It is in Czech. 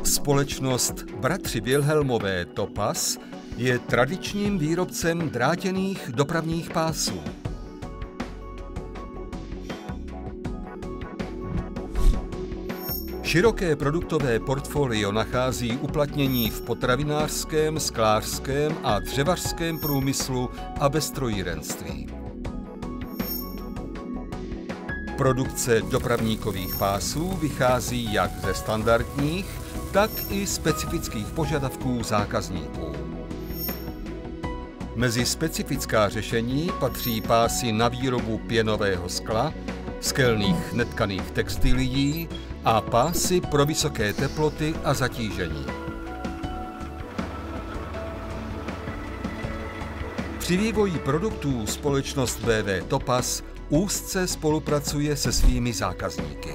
Společnost Bratři Wilhelmové Topaz je tradičním výrobcem drátěných dopravních pásů. Široké produktové portfolio nachází uplatnění v potravinářském, sklářském a dřevařském průmyslu a ve strojírenství. Produkce dopravníkových pásů vychází jak ze standardních, tak i specifických požadavků zákazníků. Mezi specifická řešení patří pásy na výrobu pěnového skla, skelných netkaných textilií a pásy pro vysoké teploty a zatížení. Při vývoji produktů společnost BW Topaz úzce spolupracuje se svými zákazníky.